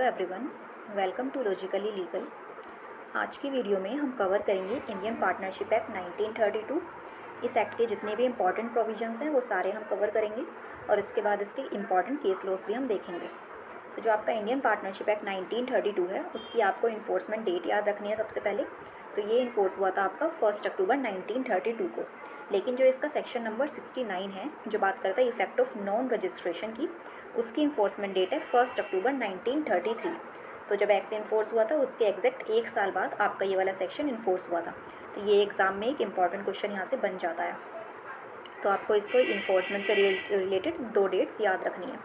Hello everyone, welcome to logically legal. आज की video में हम कवर करेंगे इंडियन पार्टनरशिप एक्ट 1932। इस एक्ट के जितने भी इंपॉर्टेंट प्रोविजंस हैं वो सारे हम कवर करेंगे और इसके बाद इसके इंपॉर्टेंट केस लॉस भी हम देखेंगे। तो जो आपका इंडियन पार्टनरशिप एक्ट 1932 है उसकी आपको इन्फोर्समेंट डेट याद रखनी है सबसे पहले। तो ये इन्फोर्स हुआ था आपका 1 अक्टूबर 1932 को। लेकिन जो इसका सेक्शन नंबर 69 है जो बात करता है इफेक्ट ऑफ नॉन रजिस्ट्रेशन की, उसकी इन्फोर्समेंट डेट है 1 अक्टूबर 1933। तो जब एक्ट इन्फोर्स हुआ था उसके एग्जैक्ट 1 साल बाद आपका ये वाला सेक्शन इन्फोर्स हुआ था। तो ये एग्ज़ाम में एक इंपॉर्टेंट क्वेश्चन यहाँ से बन जाता है। तो आपको इसको इन्फोर्समेंट से रिलेटेड 2 डेट्स याद रखनी है।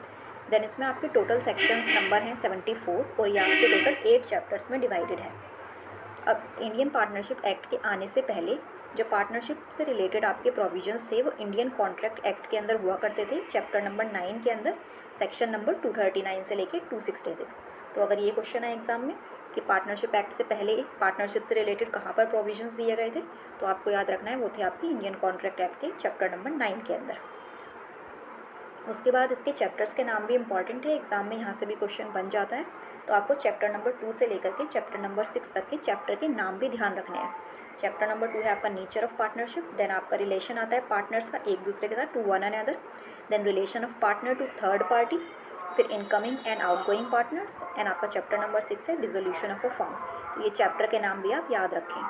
देन इसमें आपके टोटल सेक्शंस नंबर हैं 74 और ये आपके टोटल 8 चैप्टर्स में डिवाइडेड है। अब इंडियन पार्टनरशिप एक्ट के आने से पहले जो पार्टनरशिप से रिलेटेड आपके प्रोविजंस थे वो इंडियन कॉन्ट्रैक्ट एक्ट के अंदर हुआ करते थे, चैप्टर नंबर 9 के अंदर, सेक्शन नंबर 239 से लेके 266। तो अगर ये क्वेश्चन है एग्जाम में कि पार्टनरशिप एक्ट से पहले पार्टनरशिप से रिलेटेड कहाँ पर प्रोविजंस दिए गए थे, तो आपको याद रखना है वो थे आपकी इंडियन कॉन्ट्रैक्ट एक्ट के चैप्टर नंबर 9 के अंदर। उसके बाद इसके चैप्टर्स के नाम भी इंपॉर्टेंट है, एग्जाम में यहाँ से भी क्वेश्चन बन जाता है। तो आपको चैप्टर नंबर 2 से लेकर के चैप्टर नंबर 6 तक के चैप्टर के नाम भी ध्यान रखने हैं। चैप्टर नंबर 2 है आपका नेचर ऑफ पार्टनरशिप, देन आपका रिलेशन आता है पार्टनर्स का एक दूसरे के साथ to one another, then relation of partner to third party, फिर incoming and outgoing partners, and आपका चैप्टर नंबर 6 है डिसोल्यूशन ऑफ अ फर्म। तो ये चैप्टर के नाम भी आप याद रखें।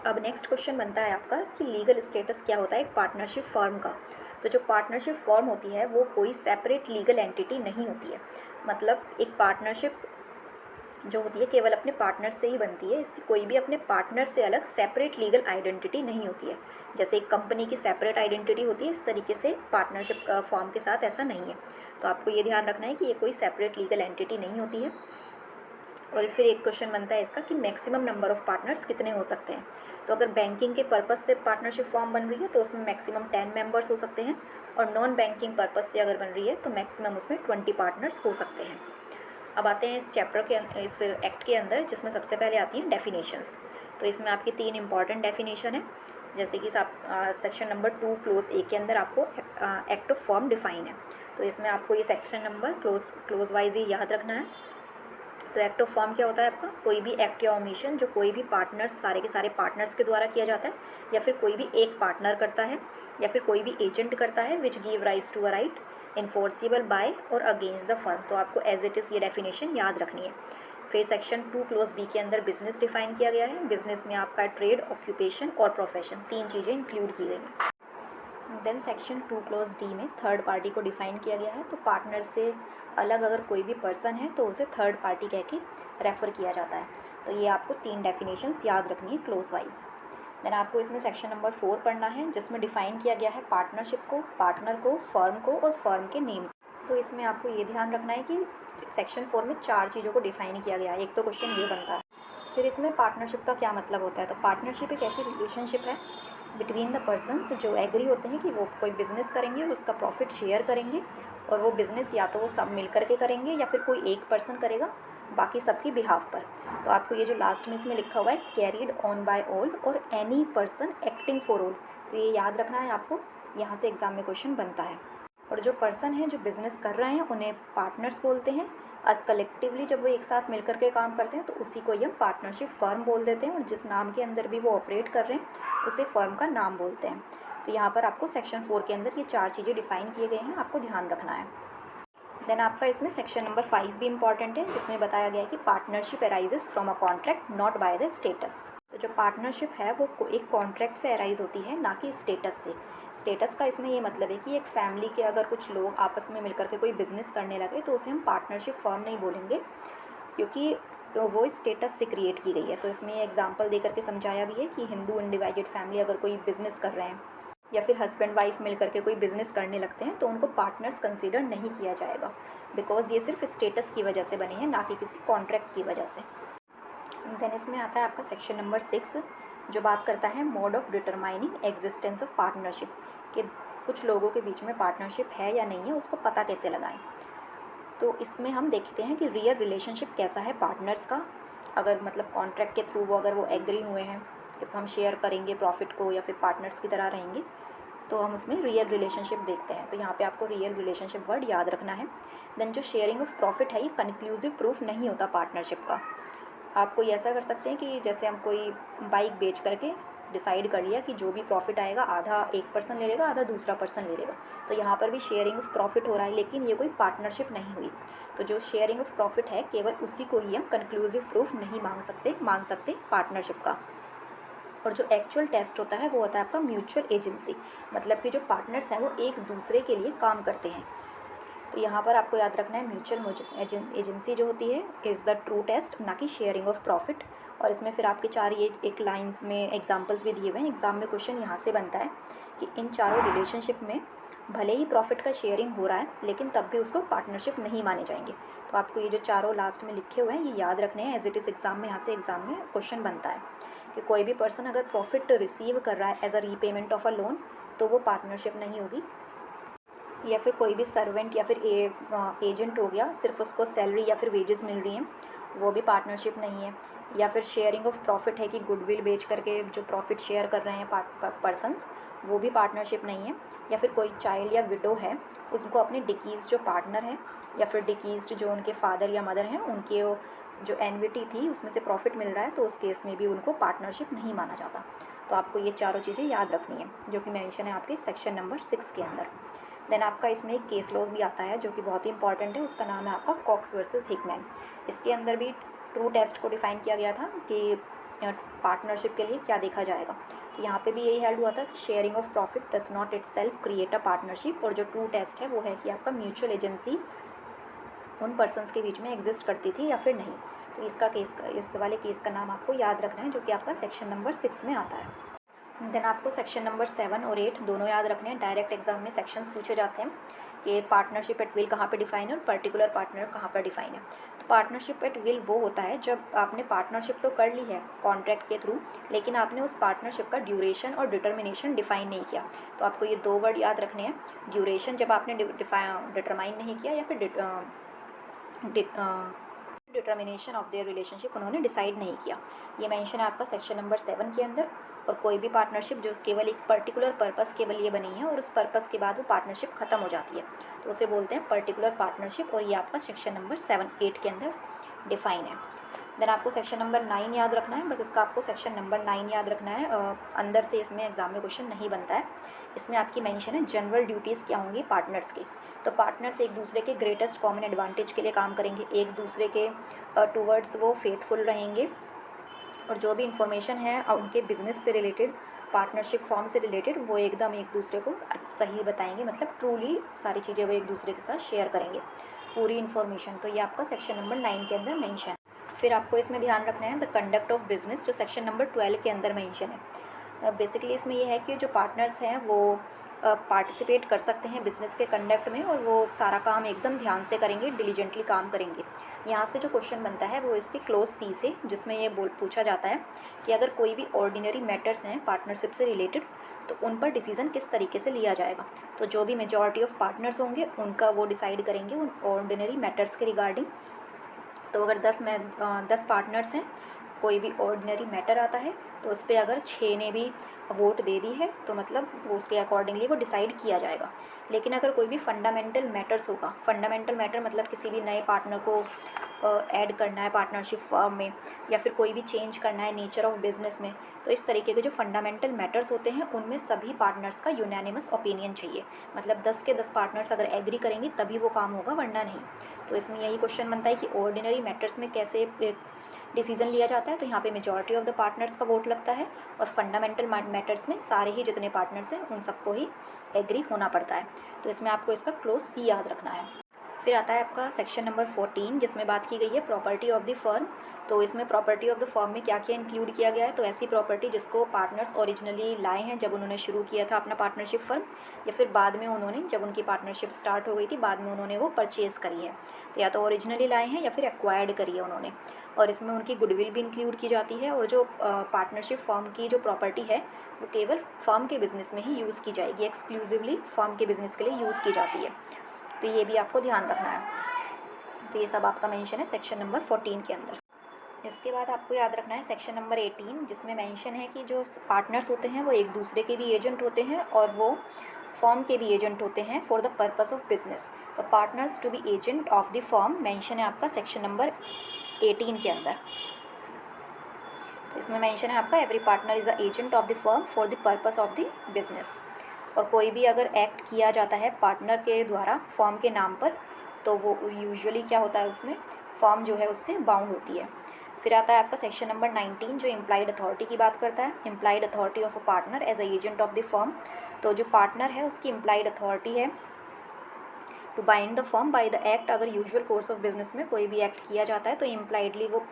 अब नेक्स्ट क्वेश्चन बनता है आपका कि लीगल स्टेटस क्या होता है एक पार्टनरशिप फर्म का। तो जो पार्टनरशिप फर्म होती है वो कोई सेपरेट लीगल एंटिटी नहीं होती है। मतलब एक पार्टनरशिप जो होती है केवल अपने पार्टनर से ही बनती है, इसकी कोई भी अपने पार्टनर से अलग सेपरेट लीगल आइडेंटिटी नहीं होती है। जैसे एक कंपनी की सेपरेट आइडेंटिटी होती है, इस तरीके से पार्टनरशिप का फॉर्म के साथ ऐसा नहीं है। तो आपको ये ध्यान रखना है कि ये कोई सेपरेट लीगल एंटिटी नहीं होती है। और फिर एक क्वेश्चन बनता है इसका कि मैक्सिमम नंबर ऑफ़ पार्टनर्स कितने हो सकते हैं। तो अगर बैंकिंग के पर्पज़ से पार्टनरशिप फॉर्म बन रही है तो उसमें मैक्सिमम 10 मेंबर्स हो सकते हैं, और नॉन बैंकिंग पर्पज़ से अगर बन रही है तो मैक्सिमम उसमें 20 पार्टनर्स हो सकते हैं। अब आते हैं इस चैप्टर के इस एक्ट के अंदर, जिसमें सबसे पहले आती हैं डेफिनेशंस। तो इसमें आपकी 3 इंपॉर्टेंट डेफिनेशन है। जैसे कि सेक्शन नंबर 2 क्लोज ए के अंदर आपको एक्ट ऑफ फॉर्म डिफाइन है। तो इसमें आपको ये सेक्शन नंबर क्लोज वाइज ही याद रखना है। तो एक्ट ऑफ फॉर्म क्या होता है आपका, कोई भी एक्ट या ओमिशन जो कोई भी पार्टनर्स, सारे के सारे पार्टनर्स के द्वारा किया जाता है, या फिर कोई भी एक पार्टनर करता है, या फिर कोई भी एजेंट करता है, which give rise to a right enforceable by और अगेंस्ट द फर्म। तो आपको एज इट इज़ ये डेफिनेशन याद रखनी है। फिर सेक्शन 2 क्लोज बी के अंदर बिजनेस डिफाइन किया गया है। बिजनेस में आपका ट्रेड, ऑक्यूपेशन और प्रोफेशन, 3 चीज़ें इंक्लूड की गई हैं। देन सेक्शन 2 क्लोज डी में थर्ड पार्टी को डिफाइन किया गया है। तो पार्टनर से अलग अगर कोई भी पर्सन है तो उसे थर्ड पार्टी कह के रेफ़र किया जाता है। तो ये आपको 3 डेफिनेशंस याद रखनी है क्लोज वाइज। देन आपको इसमें सेक्शन नंबर 4 पढ़ना है, जिसमें डिफाइन किया गया है पार्टनरशिप को, पार्टनर को, फर्म को और फर्म के नेम। तो इसमें आपको ये ध्यान रखना है कि सेक्शन 4 में 4 चीज़ों को डिफाइन किया गया है। एक तो क्वेश्चन ये बनता है। फिर इसमें पार्टनरशिप का क्या मतलब होता है। तो पार्टनरशिप एक ऐसी रिलेशनशिप है बिटवीन द पर्सन जो एग्री होते हैं कि वो कोई बिज़नेस करेंगे और उसका प्रॉफिट शेयर करेंगे, और वो बिज़नेस या तो वो सब मिल करके करेंगे या फिर कोई एक पर्सन करेगा बाकी सबकी बिहाफ पर। तो आपको ये जो लास्ट में इसमें लिखा हुआ है कैरीड ऑन बाय ऑल और any person acting for all, तो ये याद रखना है आपको, यहाँ से एग्ज़ाम में क्वेश्चन बनता है। और जो पर्सन है जो बिज़नेस कर रहे हैं उन्हें पार्टनर्स बोलते हैं, और कलेक्टिवली जब वो एक साथ मिल करके काम करते हैं तो उसी को हम पार्टनरशिप फर्म बोल देते हैं, और जिस नाम के अंदर भी वो ऑपरेट कर रहे हैं उसे फर्म का नाम बोलते हैं। तो यहाँ पर आपको सेक्शन 4 के अंदर ये 4 चीज़ें डिफाइन किए गए हैं, आपको ध्यान रखना है। देन आपका इसमें सेक्शन नंबर 5 भी इंपॉर्टेंट है, जिसमें बताया गया है कि partnership arises from a contract not by the status. तो जो पार्टनरशिप है वो एक कॉन्ट्रैक्ट से अराइज होती है, ना कि स्टेटस से। स्टेटस का इसमें ये मतलब है कि एक फैमिली के अगर कुछ लोग आपस में मिलकर के कोई बिज़नेस करने लगे तो उसे हम पार्टनरशिप फर्म नहीं बोलेंगे, क्योंकि वो स्टेटस से क्रिएट की गई है। तो इसमें ये एग्जांपल दे करके समझाया भी है कि हिंदू अनडिवाइडेड फैमिली अगर कोई बिज़नेस कर रहे हैं या फिर हस्बैंड वाइफ मिल करके कोई बिज़नेस करने लगते हैं तो उनको पार्टनर्स कंसीडर नहीं किया जाएगा, बिकॉज़ ये सिर्फ स्टेटस की वजह से बने हैं, ना कि किसी कॉन्ट्रैक्ट की वजह से। देन इसमें आता है आपका सेक्शन नंबर 6, जो बात करता है mode of determining existence of partnership, कि कुछ लोगों के बीच में पार्टनरशिप है या नहीं है उसको पता कैसे लगाएं। तो इसमें हम देखते हैं कि रियल रिलेशनशिप कैसा है पार्टनर्स का, अगर मतलब कॉन्ट्रैक्ट के थ्रू वो अगर वो एग्री हुए हैं कि हम शेयर करेंगे प्रॉफिट को या फिर पार्टनर्स की तरह रहेंगे, तो हम उसमें रियल रिलेशनशिप देखते हैं। तो यहाँ पे आपको रियल रिलेशनशिप वर्ड याद रखना है। देन जो शेयरिंग ऑफ प्रॉफिट है, ये कंक्लूसिव प्रूफ नहीं होता पार्टनरशिप का। आप कोई ऐसा कर सकते हैं कि जैसे हम कोई बाइक बेच करके डिसाइड कर लिया कि जो भी प्रॉफिट आएगा आधा एक पर्सन ले लेगा, आधा दूसरा पर्सन ले लेगा, तो यहाँ पर भी शेयरिंग ऑफ प्रॉफिट हो रहा है, लेकिन ये कोई पार्टनरशिप नहीं हुई। तो जो शेयरिंग ऑफ प्रॉफिट है, केवल उसी को ही हम कंक्लूसिव प्रूफ नहीं मान सकते पार्टनरशिप का। और जो एक्चुअल टेस्ट होता है वो होता है आपका म्यूचुअल एजेंसी, मतलब कि जो पार्टनर्स हैं वो एक दूसरे के लिए काम करते हैं। तो यहाँ पर आपको याद रखना है म्यूचुअल एजेंसी जो होती है इज़ द ट्रू टेस्ट, ना कि शेयरिंग ऑफ प्रॉफिट। और इसमें फिर आपके चार ये एक लाइंस में एग्जांपल्स भी दिए हुए हैं। एग्जाम में क्वेश्चन यहाँ से बनता है कि इन चारों रिलेशनशिप में भले ही प्रॉफिट का शेयरिंग हो रहा है, लेकिन तब भी उसको पार्टनरशिप नहीं माने जाएंगे। तो आपको ये जो चारों लास्ट में लिखे हुए हैं ये याद रखने हैं, एज इट इज़ एग्जाम में यहाँ से एग्जाम में क्वेश्चन बनता है कि कोई भी पर्सन अगर प्रॉफिट रिसीव कर रहा है as a repayment of a loan, तो वो पार्टनरशिप नहीं होगी। या फिर कोई भी सर्वेंट या फिर एजेंट हो गया, सिर्फ उसको सैलरी या फिर वेजेस मिल रही हैं, वो भी पार्टनरशिप नहीं है। या फिर शेयरिंग ऑफ प्रॉफिट है कि गुडविल बेच करके जो प्रॉफिट शेयर कर रहे हैं पर्सनस, वो भी पार्टनरशिप नहीं है। या फिर कोई चाइल्ड या विडो है, उनको अपने डिकीज़ जो पार्टनर है या फिर डिकीज़ जो उनके फादर या मदर हैं, उनके जो एनविटी थी उसमें से प्रॉफिट मिल रहा है, तो उस केस में भी उनको पार्टनरशिप नहीं माना जाता। तो आपको ये चारों चीज़ें याद रखनी है, जो कि मेंशन है आपके सेक्शन नंबर 6 के अंदर। देन आपका इसमें एक केस लॉ भी आता है जो कि बहुत ही इंपॉर्टेंट है, उसका नाम है आपका कॉक्स वर्सेस हिकमैन। इसके अंदर भी ट्रू टेस्ट को डिफाइन किया गया था कि पार्टनरशिप के लिए क्या देखा जाएगा। तो यहाँ पे भी यही हेल्ड हुआ था कि sharing of profit does not itself create a partnership, और जो ट्रू टेस्ट है वो है कि आपका म्यूचुअल एजेंसी उन पर्सनस के बीच में एग्जिस्ट करती थी या फिर नहीं। तो इस वाले केस का नाम आपको याद रखना है, जो कि आपका सेक्शन नंबर 6 में आता है। देन आपको सेक्शन नंबर 7 और 8 दोनों याद रखने हैं। डायरेक्ट एग्जाम में सेक्शंस पूछे जाते हैं कि पार्टनरशिप एट विल कहाँ पे डिफाइन है और पर्टिकुलर पार्टनर कहाँ पर डिफाइन है। तो पार्टनरशिप एट विल वो होता है जब आपने पार्टनरशिप तो कर ली है कॉन्ट्रैक्ट के थ्रू, लेकिन आपने उस पार्टनरशिप का ड्यूरेशन और डिटर्मिनेशन डिफाइन नहीं किया। तो आपको ये दो वर्ड याद रखने हैं। ड्यूरेशन जब आपने डिटरमाइन नहीं किया, या फिर डिटर्मिनेशन ऑफ देयर रिलेशनशिप उन्होंने डिसाइड नहीं किया। ये मेंशन है आपका सेक्शन नंबर 7 के अंदर। और कोई भी पार्टनरशिप जो केवल एक पर्टिकुलर पर्पस के लिए बनी है और उस पर्पस के बाद वो पार्टनरशिप ख़त्म हो जाती है, तो उसे बोलते हैं पर्टिकुलर पार्टनरशिप, और ये आपका सेक्शन नंबर 7-8 के अंदर डिफाइन है। देन आपको सेक्शन नंबर 9 याद रखना है, बस इसका आपको सेक्शन नंबर 9 याद रखना है। अंदर से इसमें एग्जाम में क्वेश्चन नहीं बनता है। इसमें आपकी मेंशन है जनरल ड्यूटीज़ क्या होंगी पार्टनर्स की। तो पार्टनर्स एक दूसरे के ग्रेटेस्ट कॉमन एडवांटेज के लिए काम करेंगे, एक दूसरे के टूवर्ड्स वो फेथफुल रहेंगे, और जो भी इंफॉर्मेशन है उनके बिजनेस से रिलेटेड, पार्टनरशिप फॉर्म से रिलेटेड, वो एकदम एक दूसरे को सही बताएंगे, मतलब ट्रूली सारी चीज़ें वो एक दूसरे के साथ शेयर करेंगे, पूरी इन्फॉर्मेशन। तो ये आपका सेक्शन नंबर 9 के अंदर मेंशन। फिर आपको इसमें ध्यान रखना है द कंडक्ट ऑफ बिजनेस, जो सेक्शन नंबर 12 के अंदर मेंशन है। बेसिकली इसमें यह है कि जो पार्टनर्स हैं वो पार्टिसिपेट कर सकते हैं बिज़नेस के कंडक्ट में, और वो सारा काम एकदम ध्यान से करेंगे, डिलीजेंटली काम करेंगे। यहाँ से जो क्वेश्चन बनता है वो इसके क्लोज सी से, जिसमें ये पूछा जाता है कि अगर कोई भी ऑर्डिनरी मैटर्स हैं पार्टनरशिप से रिलेटेड, तो उन पर डिसीज़न किस तरीके से लिया जाएगा। तो जो भी मेजॉरिटी ऑफ पार्टनर्स होंगे उनका वो डिसाइड करेंगे उन ऑर्डिनरी मैटर्स के रिगार्डिंग। तो अगर 10 पार्टनर्स हैं, कोई भी ऑर्डिनरी मैटर आता है, तो उस पर अगर 6 ने भी वोट दे दी है, तो मतलब वो उसके अकॉर्डिंगली वो डिसाइड किया जाएगा। लेकिन अगर कोई भी फंडामेंटल मैटर्स होगा, फंडामेंटल मैटर मतलब किसी भी नए पार्टनर को ऐड करना है पार्टनरशिप फर्म में, या फिर कोई भी चेंज करना है नेचर ऑफ बिजनेस में, तो इस तरीके के जो फंडामेंटल मैटर्स होते हैं उनमें सभी पार्टनर्स का यूनानिमस ओपिनियन चाहिए। मतलब 10 के 10 पार्टनर्स अगर एग्री करेंगे तभी वो काम होगा, वरना नहीं। तो इसमें यही क्वेश्चन बनता है कि ऑर्डिनरी मैटर्स में कैसे डिसीजन लिया जाता है। तो यहाँ पे मेजॉरिटी ऑफ द पार्टनर्स का वोट लगता है, और फंडामेंटल मैटर्स में सारे ही जितने पार्टनर्स हैं उन सबको ही एग्री होना पड़ता है। तो इसमें आपको इसका क्लोज सी याद रखना है। फिर आता है आपका सेक्शन नंबर 14, जिसमें बात की गई है प्रॉपर्टी ऑफ द फर्म। तो इसमें प्रॉपर्टी ऑफ द फर्म में क्या क्या इंक्लूड किया गया है। तो ऐसी प्रॉपर्टी जिसको पार्टनर्स ओरिजिनली लाए हैं जब उन्होंने शुरू किया था अपना पार्टनरशिप फर्म, या फिर बाद में उन्होंने, जब उनकी पार्टनरशिप स्टार्ट हो गई थी, बाद में उन्होंने वो परचेज़ करी है। तो या तो ओरिजिनली लाए हैं या फिर एक्वायर्ड करी है उन्होंने। और इसमें उनकी गुडविल भी इंक्लूड की जाती है, और जो पार्टनरशिप फर्म की जो प्रॉपर्टी है वो केवल फर्म के बिज़नेस में ही यूज़ की जाएगी, एक्सक्लूसिवली फर्म के बिज़नेस के लिए यूज़ की जाती है। तो ये भी आपको ध्यान रखना है। तो ये सब आपका मेंशन है सेक्शन नंबर 14 के अंदर। इसके बाद आपको याद रखना है सेक्शन नंबर 18, जिसमें मेंशन है कि जो पार्टनर्स होते हैं वो एक दूसरे के भी एजेंट होते हैं और वो फर्म के भी एजेंट होते हैं for the purpose of business. तो partners to be agent of the firm mentioned है आपका सेक्शन नंबर 18 के अंदर। तो इसमें मेंशन है आपका every partner is a agent of the firm for the purpose of the business. और कोई भी अगर एक्ट किया जाता है पार्टनर के द्वारा फर्म के नाम पर, तो वो यूजुअली क्या होता है, उसमें फर्म जो है उससे बाउंड होती है। फिर आता है आपका सेक्शन नंबर 19, जो इम्प्लाइड अथॉरिटी की बात करता है। Implied authority of a partner as an agent of the firm. तो जो पार्टनर है उसकी इम्प्लाइड अथॉरिटी है to bind the firm by the act. अगर यूजुअल कोर्स ऑफ बिजनेस में कोई भी एक्ट किया जाता है तो इम्प्लाइडली वो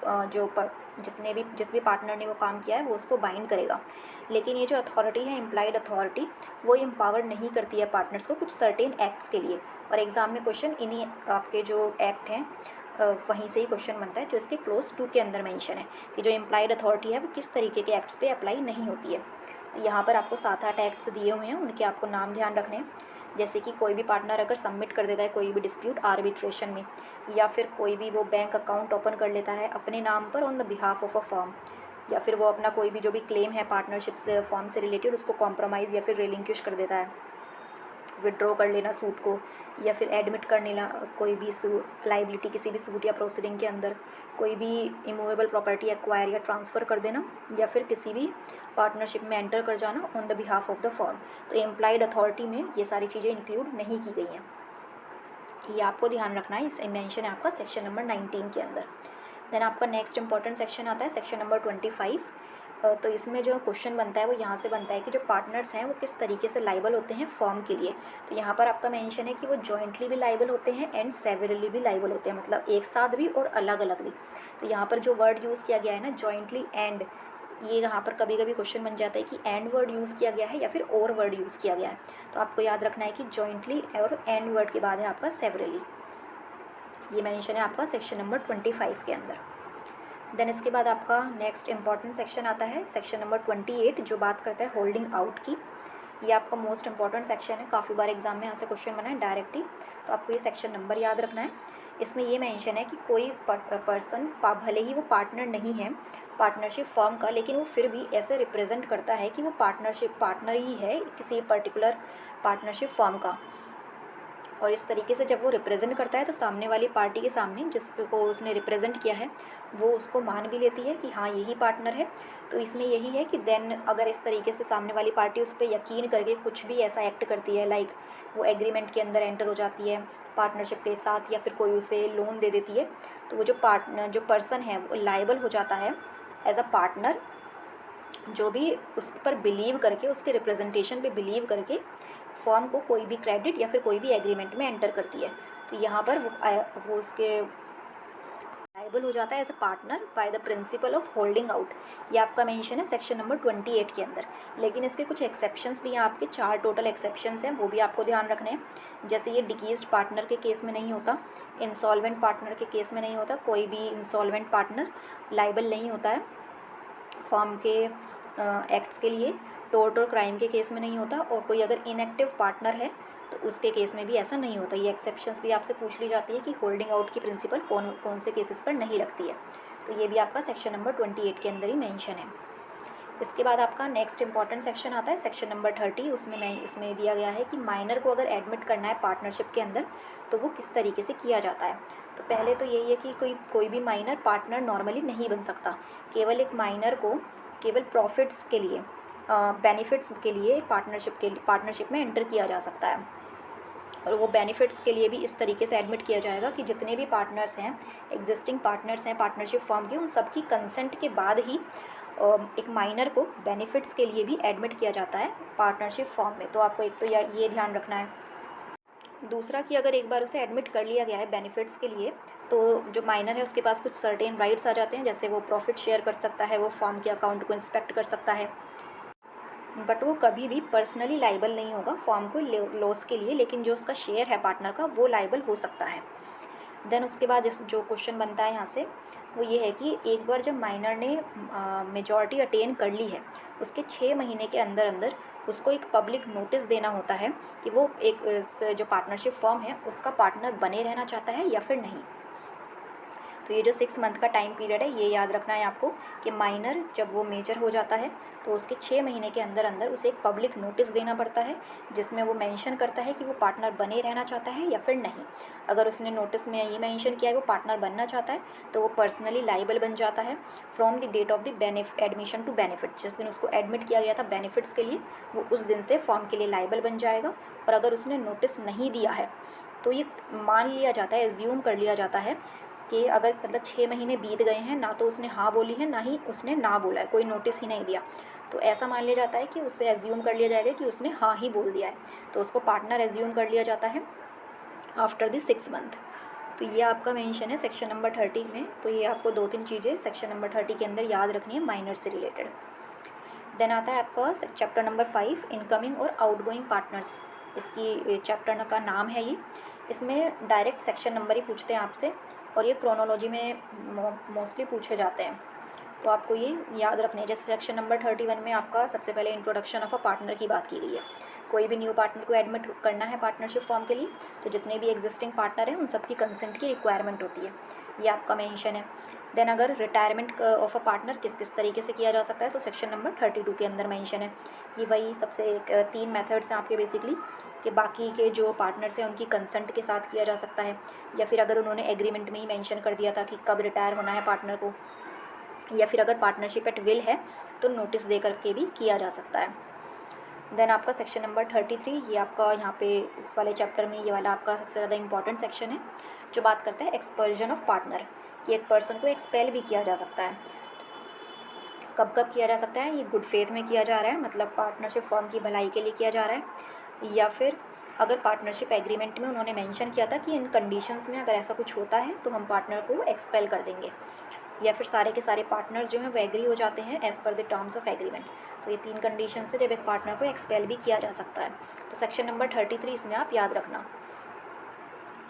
जिस भी पार्टनर ने वो काम किया है वो उसको बाइंड करेगा। लेकिन ये जो अथॉरिटी है इम्प्लाइड अथॉरिटी, वो एम्पावर नहीं करती है पार्टनर्स को कुछ सर्टेन एक्ट्स के लिए। और एग्जाम में क्वेश्चन इन्हीं आपके जो एक्ट हैं वहीं से ही क्वेश्चन बनता है, जो इसके क्लोज 2 के अंदर मेंशन है कि जो इम्प्लाइड अथॉरिटी है वो किस तरीके के एक्ट्स पे अप्लाई नहीं होती है। तो यहाँ पर आपको 7-8 एक्ट्स दिए हुए हैं, उनके आपको नाम ध्यान रखने हैं। जैसे कि कोई भी पार्टनर अगर सबमिट कर देता है कोई भी डिस्प्यूट आर्बिट्रेशन में, या फिर कोई भी वो बैंक अकाउंट ओपन कर लेता है अपने नाम पर on the behalf of a firm, या फिर वो अपना कोई भी जो भी क्लेम है पार्टनरशिप से फर्म से रिलेटेड उसको कॉम्प्रोमाइज़ या फिर रिलिंक्विश कर देता है, विड्रॉ कर लेना सूट को, या फिर एडमिट कर लेना कोई भी लाइबिलिटी किसी भी सूट या प्रोसीडिंग के अंदर, कोई भी इमूवेबल प्रॉपर्टी एक्वायर या ट्रांसफ़र कर देना, या फिर किसी भी पार्टनरशिप में एंटर कर जाना on the behalf of the firm. तो एम्प्लॉयड अथॉरिटी में ये सारी चीज़ें इंक्लूड नहीं की गई हैं, ये आपको ध्यान रखना है। इस मेंशन है आपका सेक्शन नंबर 19 के अंदर। देन आपका नेक्स्ट इंपॉर्टेंट सेक्शन आता है सेक्शन नंबर 25। तो इसमें जो क्वेश्चन बनता है वो यहाँ से बनता है कि जो पार्टनर्स हैं वो किस तरीके से लाइबल होते हैं फर्म के लिए। तो यहाँ पर आपका मेंशन है कि वो जॉइंटली भी लाइबल होते हैं एंड सेवरली भी लाइबल होते हैं, मतलब एक साथ भी और अलग अलग भी। तो यहाँ पर जो वर्ड यूज़ किया गया है ना जॉइंटली एंड, ये यहाँ पर कभी कभी क्वेश्चन बन जाता है कि एंड वर्ड यूज़ किया गया है या फिर और वर्ड यूज़ किया गया है। तो आपको याद रखना है कि जॉइंटली और एंड वर्ड के बाद है आपका सेवरली। ये मेंशन है आपका सेक्शन नंबर 25 के अंदर। देन इसके बाद आपका नेक्स्ट इंपॉर्टेंट सेक्शन आता है सेक्शन नंबर 28, जो बात करता है होल्डिंग आउट की। ये आपका मोस्ट इंपॉर्टेंट सेक्शन है, काफ़ी बार एग्जाम में यहाँ से क्वेश्चन बना है डायरेक्टली, तो आपको ये सेक्शन नंबर याद रखना है। इसमें ये मेंशन है कि कोई पर्सन भले ही वो पार्टनर नहीं है पार्टनरशिप फर्म का, लेकिन वो फिर भी ऐसे रिप्रेजेंट करता है कि वो पार्टनर ही है किसी पर्टिकुलर पार्टनरशिप फर्म का। और इस तरीके से जब वो रिप्रेजेंट करता है तो सामने वाली पार्टी के सामने जिसको उसने रिप्रेजेंट किया है वो उसको मान भी लेती है कि हाँ यही पार्टनर है। तो इसमें यही है कि देन अगर इस तरीके से सामने वाली पार्टी उस पर यकीन करके कुछ भी ऐसा एक्ट करती है, लाइक वो एग्रीमेंट के अंदर एंटर हो जाती है पार्टनरशिप के साथ, या फिर कोई उसे लोन दे देती है, तो वो जो पर्सन है वो लायबल हो जाता है एज अ पार्टनर, जो भी उस पर बिलीव करके उसके रिप्रेजेंटेशन पे बिलीव करके फर्म को कोई भी क्रेडिट या फिर कोई भी एग्रीमेंट में एंटर करती है। तो यहाँ पर वो उसके लायबल हो जाता है as a partner by the principle of holding out. ये आपका मेंशन है सेक्शन नंबर 28 के अंदर। लेकिन इसके कुछ एक्सेप्शंस भी हैं, आपके 4 टोटल एक्सेप्शंस हैं, वो भी आपको ध्यान रखने हैं। जैसे ये डिकीज्ड पार्टनर के केस में नहीं होता, इंसॉल्वेंट पार्टनर के केस में नहीं होता, कोई भी इंसॉल्वेंट पार्टनर लायबल नहीं होता है फर्म के एक्ट्स के लिए, टोर्ट और क्राइम के केस में नहीं होता, और कोई अगर इनएक्टिव पार्टनर है तो उसके केस में भी ऐसा नहीं होता। ये एक्सेप्शंस भी आपसे पूछ ली जाती है कि होल्डिंग आउट की प्रिंसिपल कौन से केसेस पर नहीं रखती है। तो ये भी आपका सेक्शन नंबर 28 के अंदर ही मेंशन है। इसके बाद आपका नेक्स्ट इंपॉर्टेंट सेक्शन आता है सेक्शन नंबर 30। उसमें दिया गया है कि माइनर को अगर एडमिट करना है पार्टनरशिप के अंदर तो वो किस तरीके से किया जाता है। तो पहले तो यही है कि कोई भी माइनर पार्टनर नॉर्मली नहीं बन सकता। केवल एक माइनर को केवल प्रॉफिट्स के लिए बेनिफिट्स के लिए पार्टनरशिप में एंटर किया जा सकता है, और वो बेनिफिट्स के लिए भी इस तरीके से एडमिट किया जाएगा कि जितने भी पार्टनर्स हैं एग्जिस्टिंग पार्टनर्स हैं पार्टनरशिप फर्म के, उन सबकी कंसेंट के बाद ही एक माइनर को बेनिफिट्स के लिए भी एडमिट किया जाता है पार्टनरशिप फर्म में। तो आपको एक तो ये ध्यान रखना है। दूसरा कि अगर एक बार उसे एडमिट कर लिया गया है बेनिफिट्स के लिए, तो जो माइनर है उसके पास कुछ सर्टेन राइट्स आ जाते हैं, जैसे वो प्रॉफिट शेयर कर सकता है, वो फर्म के अकाउंट को इंस्पेक्ट कर सकता है, बट वो कभी भी पर्सनली लाइबल नहीं होगा फर्म को लॉस के लिए, लेकिन जो उसका शेयर है पार्टनर का वो लाइबल हो सकता है। देन उसके बाद जो क्वेश्चन बनता है यहाँ से वो ये है कि एक बार जब माइनर ने मेजॉरिटी अटेन कर ली है उसके 6 महीने के अंदर अंदर उसको एक पब्लिक नोटिस देना होता है कि वो जो पार्टनरशिप फर्म है उसका पार्टनर बने रहना चाहता है या फिर नहीं। तो तो ये जो 6 मंथ का टाइम पीरियड है ये याद रखना है आपको कि माइनर जब वो मेजर हो जाता है तो उसके 6 महीने के अंदर अंदर उसे एक पब्लिक नोटिस देना पड़ता है जिसमें वो मेंशन करता है कि वो पार्टनर बने रहना चाहता है या फिर नहीं। अगर उसने नोटिस में ये मेंशन किया है वो पार्टनर बनना चाहता है तो वो पर्सनली लाइबल बन जाता है from the date of the admission to benefit. जिस दिन उसको एडमिट किया गया था बेनिफिट्स के लिए वो उस दिन से फॉर्म के लिए लाइबल बन जाएगा। और अगर उसने नोटिस नहीं दिया है तो ये मान लिया जाता है, एज्यूम कर लिया जाता है कि अगर मतलब 6 महीने बीत गए हैं ना तो उसने हाँ बोली है ना ही उसने ना बोला है, कोई नोटिस ही नहीं दिया, तो ऐसा मान लिया जाता है कि उससे एज्यूम कर लिया जाएगा कि उसने हाँ ही बोल दिया है, तो उसको पार्टनर एज्यूम कर लिया जाता है आफ्टर द 6 मंथ। तो ये आपका मेंशन है सेक्शन नंबर 30 में। तो ये आपको 2-3 चीज़ें सेक्शन नंबर 30 के अंदर याद रखनी है माइनर से रिलेटेड। देन आता है आपका चैप्टर नंबर 5 इनकमिंग और आउटगोइंग पार्टनर्स। इसकी चैप्टर का नाम है ये। इसमें डायरेक्ट सेक्शन नंबर ही पूछते हैं आपसे और ये क्रोनोलॉजी में मोस्टली पूछे जाते हैं, तो आपको ये याद रखने हैं। जैसे सेक्शन नंबर 31 में आपका सबसे पहले इंट्रोडक्शन ऑफ अ पार्टनर की बात की गई है। कोई भी न्यू पार्टनर को एडमिट करना है पार्टनरशिप फॉर्म के लिए तो जितने भी एग्जिस्टिंग पार्टनर हैं उन सबकी कंसेंट की रिक्वायरमेंट होती है, ये आपका मेंशन है। देन अगर रिटायरमेंट ऑफ अ पार्टनर किस किस तरीके से किया जा सकता है तो सेक्शन नंबर 32 के अंदर मेंशन है। ये वही सबसे 3 मेथड्स हैं आपके बेसिकली कि बाकी के जो पार्टनर्स हैं उनकी कंसेंट के साथ किया जा सकता है या फिर अगर उन्होंने एग्रीमेंट में ही मेंशन कर दिया था कि कब रिटायर होना है पार्टनर को, या फिर अगर पार्टनरशिप एट विल है तो नोटिस दे करके भी किया जा सकता है। देन आपका सेक्शन नंबर 33, ये आपका यहाँ पे इस वाले चैप्टर में ये वाला आपका सबसे ज़्यादा इंपॉर्टेंट सेक्शन है जो बात करता है एक्सपल्जन ऑफ पार्टनर, कि एक पर्सन को एक्सपेल भी किया जा सकता है। कब कब किया जा सकता है? ये गुड फेथ में किया जा रहा है, मतलब पार्टनरशिप फॉर्म की भलाई के लिए किया जा रहा है, या फिर अगर पार्टनरशिप एग्रीमेंट में उन्होंने मेंशन किया था कि इन कंडीशंस में अगर ऐसा कुछ होता है तो हम पार्टनर को एक्सपेल कर देंगे, या फिर सारे के सारे पार्टनर्स जो हैं वो एग्री हो जाते हैं as per the terms of agreement. तो ये 3 कंडीशन से जब एक पार्टनर को एक्सपेल भी किया जा सकता है। तो सेक्शन नंबर 33 इसमें आप याद रखना।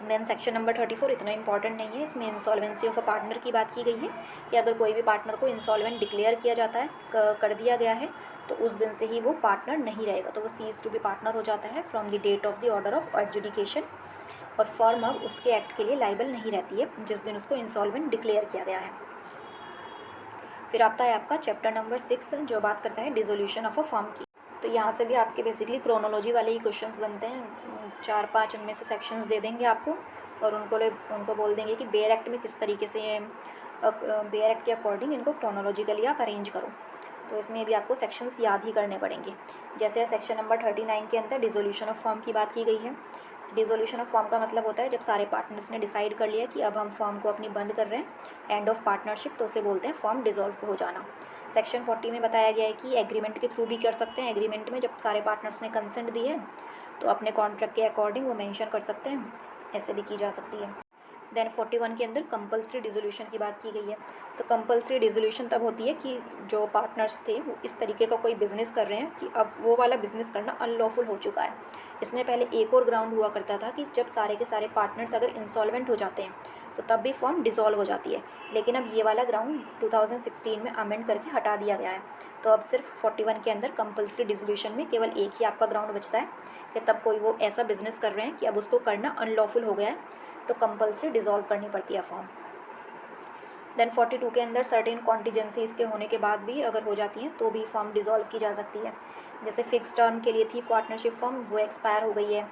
देन सेक्शन नंबर 34 इतना इंपॉर्टेंट नहीं है, इसमें इंसॉल्वेंसी ऑफ अ पार्टनर की बात की गई है कि अगर कोई भी पार्टनर को इंसॉल्वेंट डिक्लेयर किया जाता है, कर दिया गया है, तो उस दिन से ही वो पार्टनर नहीं रहेगा, तो वो सीज टू बी पार्टनर हो जाता है from the date of the order of adjudication, और फर्म अब उसके एक्ट के लिए लाइबल नहीं रहती है जिस दिन उसको इंसॉल्वेंट डिक्लेयर किया गया है। फिर आता है आपका चैप्टर नंबर 6 जो बात करता है डिसोल्यूशन ऑफ अ फर्म की। तो यहाँ से भी आपके बेसिकली क्रोनोलॉजी वाले ही क्वेश्चंस बनते हैं, 4-5 उनमें से सेक्शंस दे देंगे आपको और उनको बोल देंगे कि बेयर एक्ट में किस तरीके से बेयर एक्ट के अकॉर्डिंग इनको क्रोनोलॉजिकली आप अरेंज करो। तो इसमें भी आपको सेक्शंस याद ही करने पड़ेंगे। जैसे सेक्शन नंबर 39 के अंदर डिसोल्यूशन ऑफ फर्म की बात की गई है। डिसोल्यूशन ऑफ फर्म का मतलब होता है जब सारे पार्टनर्स ने डिसाइड कर लिया कि अब हम फर्म को अपनी बंद कर रहे हैं, एंड ऑफ पार्टनरशिप, तो उसे बोलते हैं फर्म डिसॉल्व हो जाना। सेक्शन 40 में बताया गया है कि एग्रीमेंट के थ्रू भी कर सकते हैं। एग्रीमेंट में जब सारे पार्टनर्स ने कंसेंट दी है तो अपने कॉन्ट्रैक्ट के अकॉर्डिंग वो मेंशन कर सकते हैं, ऐसे भी की जा सकती है। देन 41 के अंदर कंपल्सरी डिसोल्यूशन की बात की गई है। तो कंपल्सरी डिसोल्यूशन तब होती है कि जो पार्टनर्स थे वो इस तरीके का कोई बिज़नेस कर रहे हैं कि अब वो वाला बिज़नेस करना अनलॉफुल हो चुका है। इसमें पहले एक और ग्राउंड हुआ करता था कि जब सारे के सारे पार्टनर्स अगर इंसॉल्वेंट हो जाते हैं तो तब भी फर्म डिसॉल्व हो जाती है, लेकिन अब ये वाला ग्राउंड 2016 में अमेंड करके हटा दिया गया है। तो अब सिर्फ 41 के अंदर कंपल्सरी डिसोल्यूशन में केवल एक ही आपका ग्राउंड बचता है कि तब कोई वो ऐसा बिजनेस कर रहे हैं कि अब उसको करना अनलॉफुल हो गया है तो कंपल्सरी डिसॉल्व करनी पड़ती है फॉर्म। देन 42 के अंदर सर्टेन कॉन्टीजेंसी इसके होने के बाद भी अगर हो जाती हैं तो भी फॉर्म डिसॉल्व की जा सकती है। जैसे फिक्स टर्म के लिए थी पार्टनरशिप फॉर्म, वो एक्सपायर हो गई है,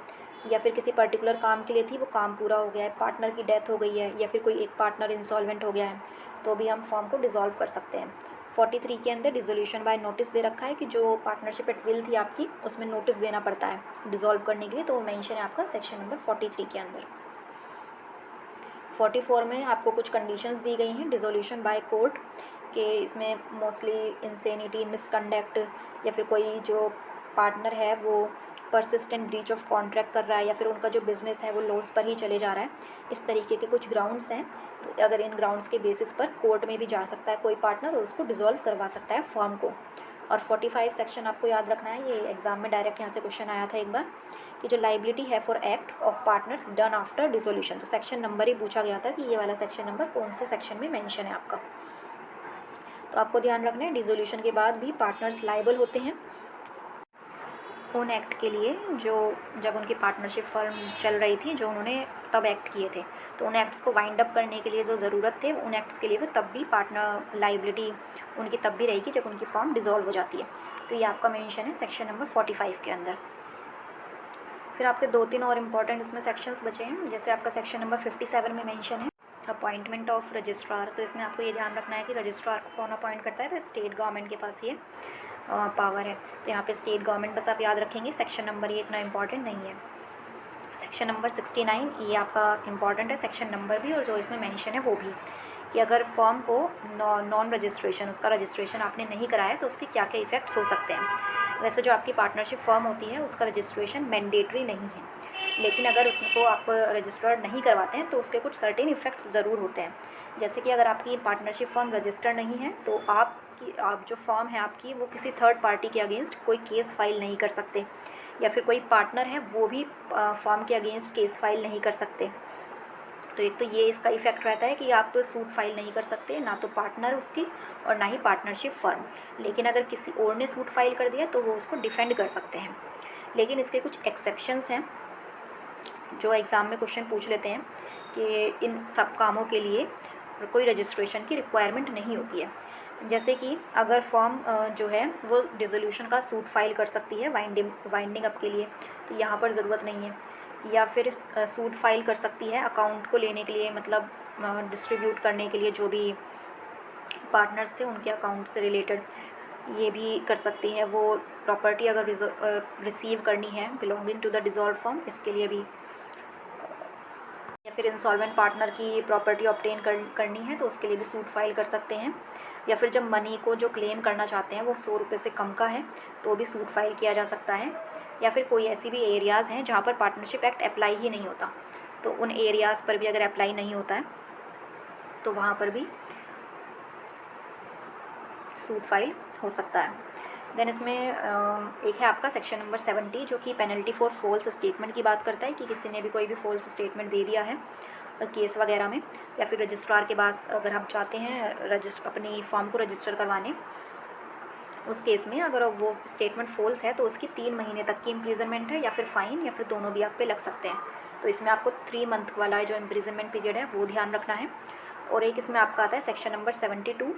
या फिर किसी पर्टिकुलर काम के लिए थी वो काम पूरा हो गया है, पार्टनर की डेथ हो गई है, या फिर कोई एक पार्टनर इंसॉल्वेंट हो गया है, तो भी हम फॉर्म को डिसॉल्व कर सकते हैं। 43 के अंदर डिसोल्यूशन बाय नोटिस दे रखा है कि जो पार्टनरशिप एट विल थी आपकी उसमें नोटिस देना पड़ता है डिसॉल्व करने के लिए, तो वो मेंशन है आपका सेक्शन नंबर 43 के अंदर। 44 में आपको कुछ कंडीशंस दी गई हैं डिसोल्यूशन बाय कोर्ट के, इसमें मोस्टली इंसेनिटी, मिसकंडक्ट, या फिर कोई जो पार्टनर है वो परसिस्टेंट ब्रीच ऑफ कॉन्ट्रैक्ट कर रहा है, या फिर उनका जो बिज़नेस है वो लॉस पर ही चले जा रहा है, इस तरीके के कुछ ग्राउंड्स हैं। तो अगर इन ग्राउंड्स के बेसिस पर कोर्ट में भी जा सकता है कोई पार्टनर और उसको डिसॉल्व करवा सकता है फॉर्म को। और 45 सेक्शन आपको याद रखना है, ये एग्जाम में डायरेक्ट यहाँ से क्वेश्चन आया था एक बार कि जो लाइबिलिटी है for act of partners done after dissolution, तो सेक्शन नंबर ही पूछा गया था कि ये वाला सेक्शन नंबर कौन से सेक्शन में मेंशन है आपका। तो आपको ध्यान रखना है डिसोल्यूशन के बाद भी पार्टनर्स लाइबल होते हैं उन एक्ट के लिए जो जब उनकी पार्टनरशिप फर्म चल रही थी, जो उन्होंने तब एक्ट किए थे। तो उन एक्ट्स को वाइंड अप करने के लिए जो ज़रूरत थे उन एक्ट्स के लिए वो तब भी पार्टनर लाइबिलिटी उनकी तब भी रहेगी जब उनकी फर्म डिज़ोल्व हो जाती है। तो ये आपका मेंशन है सेक्शन नंबर 45 के अंदर। फिर आपके 2-3 और इम्पॉर्टेंट इसमें सेक्शंस बचे हैं। जैसे आपका सेक्शन नंबर 57 में मेंशन है अपॉइंटमेंट ऑफ रजिस्ट्रार। तो इसमें आपको ये ध्यान रखना है कि रजिस्ट्रार को कौन अपॉइंट करता है, तो स्टेट गवर्नमेंट के पास ये पावर है। तो यहाँ पे स्टेट गवर्नमेंट बस आप याद रखेंगे, सेक्शन नंबर ये इतना इंपॉर्टेंट नहीं है। सेक्शन नंबर 69 ये आपका इंपॉर्टेंट है, सेक्शन नंबर भी और जो इसमें मेंशन है वो भी, कि अगर फर्म को नॉन रजिस्ट्रेशन उसका रजिस्ट्रेशन आपने नहीं कराया तो उसके क्या क्या इफ़ेक्ट्स हो सकते हैं। वैसे जो आपकी पार्टनरशिप फर्म होती है उसका रजिस्ट्रेशन मैंडेटरी नहीं है, लेकिन अगर उसको आप रजिस्टर्ड नहीं करवाते हैं तो उसके कुछ सर्टेन इफ़ेक्ट्स ज़रूर होते हैं। जैसे कि अगर आपकी पार्टनरशिप फर्म रजिस्टर्ड नहीं है तो आप जो फर्म है आपकी वो किसी थर्ड पार्टी के अगेंस्ट कोई केस फाइल नहीं कर सकते, या फिर कोई पार्टनर है वो भी फर्म के अगेंस्ट केस फाइल नहीं कर सकते। तो एक तो ये इसका इफेक्ट रहता है कि आप तो सूट फाइल नहीं कर सकते, ना तो पार्टनर उसकी और ना ही पार्टनरशिप फर्म। लेकिन अगर किसी और ने सूट फाइल कर दिया तो वो उसको डिफेंड कर सकते हैं। लेकिन इसके कुछ एक्सेप्शंस हैं जो एग्ज़ाम में क्वेश्चन पूछ लेते हैं कि इन सब कामों के लिए कोई रजिस्ट्रेशन की रिक्वायरमेंट नहीं होती है। जैसे कि अगर फर्म जो है वो डिसोल्यूशन का सूट फाइल कर सकती है वाइंडिंग अप के लिए, तो यहाँ पर ज़रूरत नहीं है। या फिर सूट फाइल कर सकती है अकाउंट को लेने के लिए, मतलब डिस्ट्रीब्यूट करने के लिए जो भी पार्टनर्स थे उनके अकाउंट से रिलेटेड ये भी कर सकती है। वो प्रॉपर्टी अगर रिसीव करनी है belonging to the dissolve firm, इसके लिए भी, या फिर इंसॉल्वेंट पार्टनर की प्रॉपर्टी ऑब्टेन करनी है तो उसके लिए भी सूट फाइल कर सकते हैं। या फिर जब मनी को जो क्लेम करना चाहते हैं वो 100 रुपये से कम का है तो भी सूट फाइल किया जा सकता है। या फिर कोई ऐसी भी एरियाज़ हैं जहाँ पर पार्टनरशिप एक्ट अप्लाई ही नहीं होता, तो उन एरियाज़ पर भी अगर अप्लाई नहीं होता है तो वहाँ पर भी सूट फाइल हो सकता है। देन इसमें एक है आपका सेक्शन नंबर 70 जो कि पेनल्टी फॉर फॉल्स स्टेटमेंट की बात करता है, कि किसी ने भी कोई भी फॉल्स स्टेटमेंट दे दिया है केस वगैरह में, या फिर रजिस्ट्रार के पास अगर आप चाहते हैं अपनी फॉर्म को रजिस्टर करवाने, उस केस में अगर वो स्टेटमेंट फॉल्स है तो उसकी 3 महीने तक की इम्प्रिजनमेंट है, या फिर फ़ाइन, या फिर दोनों भी आप पे लग सकते हैं। तो इसमें आपको 3 मंथ वाला जो इम्प्रिजनमेंट पीरियड है वो ध्यान रखना है। और एक इसमें आपका आता है सेक्शन नंबर 72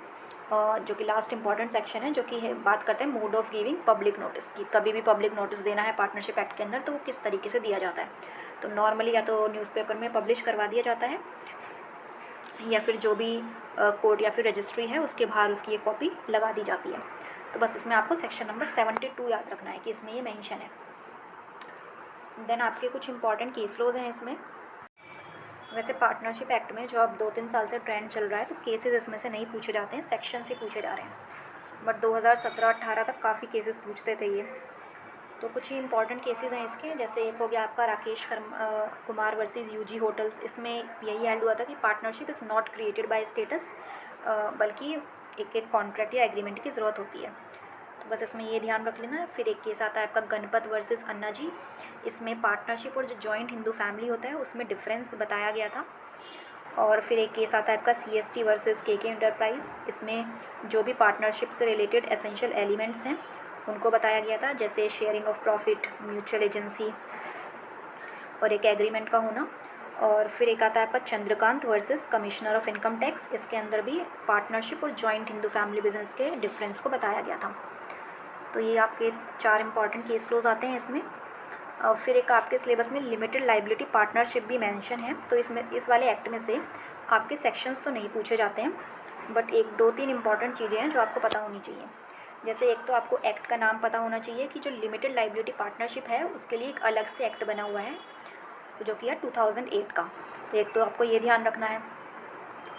जो कि लास्ट इंपॉर्टेंट सेक्शन है, जो कि बात करते हैं mode of giving public notice, कि कभी भी पब्लिक नोटिस देना है पार्टनरशिप एक्ट के अंदर तो वो किस तरीके से दिया जाता है। तो नॉर्मली या तो न्यूज़पेपर में पब्लिश करवा दिया जाता है, या फिर जो भी कोर्ट या फिर रजिस्ट्री है उसके बाहर उसकी ये कॉपी लगा दी जाती है। तो बस इसमें आपको सेक्शन नंबर 72 याद रखना है कि इसमें ये मेंशन है। देन आपके कुछ इंपॉर्टेंट केस लॉज हैं इसमें। वैसे पार्टनरशिप एक्ट में जो अब 2-3 साल से ट्रेंड चल रहा है तो केसेस इसमें से नहीं पूछे जाते हैं, सेक्शन से पूछे जा रहे हैं। बट 2017-18 तक काफ़ी केसेस पूछते थे ये। तो कुछ ही इंपॉर्टेंट केसेस हैं इसके, जैसे एक हो गया आपका Rakesh Kumar versus UG hotels. इसमें यही एंड हुआ था कि partnership is not created by status, बल्कि एक कॉन्ट्रैक्ट या एग्रीमेंट की ज़रूरत होती है। तो बस इसमें ये ध्यान रख लेना। फिर एक केस आता है आपका गणपत वर्सेस अन्ना जी। इसमें पार्टनरशिप और जो जॉइंट हिंदू फैमिली होता है उसमें डिफरेंस बताया गया था। और फिर एक केस आता है आपका CST वर्सेस KK इंटरप्राइज। इसमें जो भी पार्टनरशिप से रिलेटेड एसेंशियल एलिमेंट्स हैं उनको बताया गया था, जैसे sharing of profit, mutual agency और एक एग्रीमेंट का होना। और फिर एक आता है आपका Chandrakant versus commissioner of income tax. इसके अंदर भी पार्टनरशिप और जॉइंट हिंदू फैमिली बिजनेस के डिफरेंस को बताया गया था। तो ये आपके 4 इंपॉर्टेंट केस क्लोज आते हैं इसमें। फिर एक आपके सिलेबस में लिमिटेड लाइबिलिटी पार्टनरशिप भी मेंशन है। तो इसमें इस वाले एक्ट में से आपके सेक्शंस तो नहीं पूछे जाते हैं, बट 1-2-3 इंपॉर्टेंट चीज़ें हैं जो आपको पता होनी चाहिए। जैसे एक तो आपको एक्ट का नाम पता होना चाहिए कि जो लिमिटेड लाइबिलिटी पार्टनरशिप है उसके लिए एक अलग से एक्ट बना हुआ है जो कि है 2008 का। तो एक तो आपको ये ध्यान रखना है।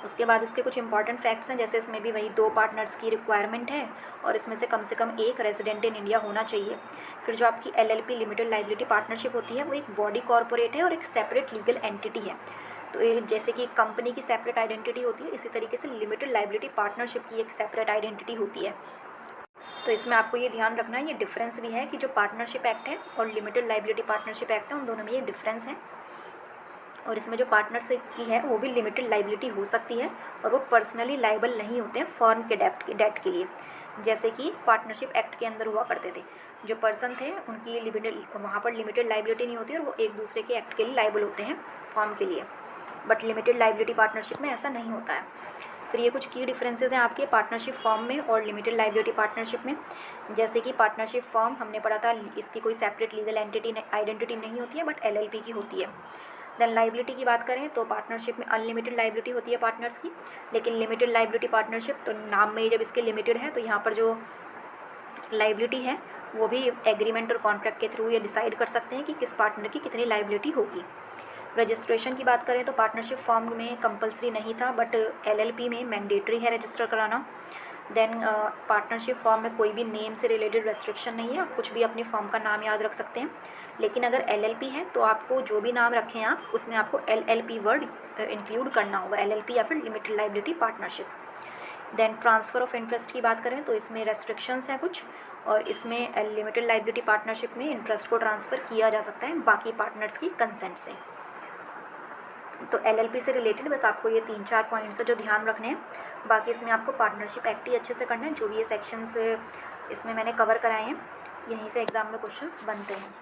उसके बाद इसके कुछ इंपॉर्टेंट फैक्ट्स हैं, जैसे इसमें भी वही 2 पार्टनर्स की रिक्वायरमेंट है और इसमें से कम एक रेजिडेंट इन इंडिया होना चाहिए। फिर जो आपकी LLP लिमिटेड लाइबिलिटी पार्टनरशिप होती है वो एक बॉडी कॉर्पोरेट है और एक सेपरेट लीगल एंटिटी है। तो जैसे कि कंपनी की सेपरेट आइडेंटिटी होती है, इसी तरीके से लिमिटेड लाइबिलिटी पार्टनरशिप की एक सेपरेट आइडेंटिटी होती है। तो इसमें आपको ये ध्यान रखना है, ये डिफरेंस भी है कि जो पार्टनरशिप एक्ट है और लिमिटेड लाइबिलिटी पार्टनरशिप एक्ट है उन दोनों में ये डिफरेंस है। और इसमें जो पार्टनरशिप की है वो भी लिमिटेड लाइबिलिटी हो सकती है और वो पर्सनली लाइबल नहीं होते हैं फर्म के डेट के लिए। जैसे कि पार्टनरशिप एक्ट के अंदर हुआ करते थे। जो पर्सन थे उनकी वहाँ पर लिमिटेड लाइबिलिटी नहीं होती और वो एक दूसरे के एक्ट के लिए लाइबल होते हैं फॉर्म के लिए, बट लिमिटेड लाइबिलिटी पार्टनरशिप में ऐसा नहीं होता है। फिर ये कुछ की डिफरेंसेस हैं आपके पार्टनरशिप फॉर्म में और लिमिटेड लाइबिलिटी पार्टनरशिप में। जैसे कि पार्टनरशिप फॉर्म हमने पढ़ा था, इसकी कोई सेपरेट लीगल एंटिटी आइडेंटिटी नहीं होती है, बट LLP की होती है। देन लाइबिलिटी की बात करें तो पार्टनरशिप में अनलिमिटेड लाइबिलिटी होती है पार्टनर्स की, लेकिन लिमिटेड लाइबिलिटी पार्टनरशिप तो नाम में ही जब इसके लिमिटेड है तो यहाँ पर जो लाइबिलिटी है वो भी एग्रीमेंट और कॉन्ट्रैक्ट के थ्रू ये डिसाइड कर सकते हैं कि किस पार्टनर की कितनी लाइबिलिटी होगी। रजिस्ट्रेशन की बात करें तो पार्टनरशिप फॉर्म में कंपलसरी नहीं था, बट LLP में मैंडेटरी है रजिस्टर कराना। देन पार्टनरशिप फॉर्म में कोई भी नेम से रिलेटेड रेस्ट्रिक्शन नहीं है, आप कुछ भी अपनी फॉर्म का नाम याद रख सकते हैं। लेकिन अगर LLP है तो आपको जो भी नाम रखें आप उसमें आपको LLP वर्ड इंक्लूड करना होगा, LLP या फिर limited liability partnership. Then transfer of interest की बात करें तो इसमें रेस्ट्रिक्शंस हैं कुछ, और इसमें लिमिटेड लाइबिलिटी पार्टनरशिप में इंटरेस्ट को ट्रांसफ़र किया जा सकता है बाकी पार्टनर्स की कंसेंट से। तो LLP से रिलेटेड बस आपको ये 3-4 पॉइंट्स है जो ध्यान रखने हैं। बाकी इसमें आपको पार्टनरशिप एक्ट ही अच्छे से करना है। जो भी ये सेक्शंस इसमें मैंने कवर कराए हैं, यहीं से एग्ज़ाम में क्वेश्चंस बनते हैं।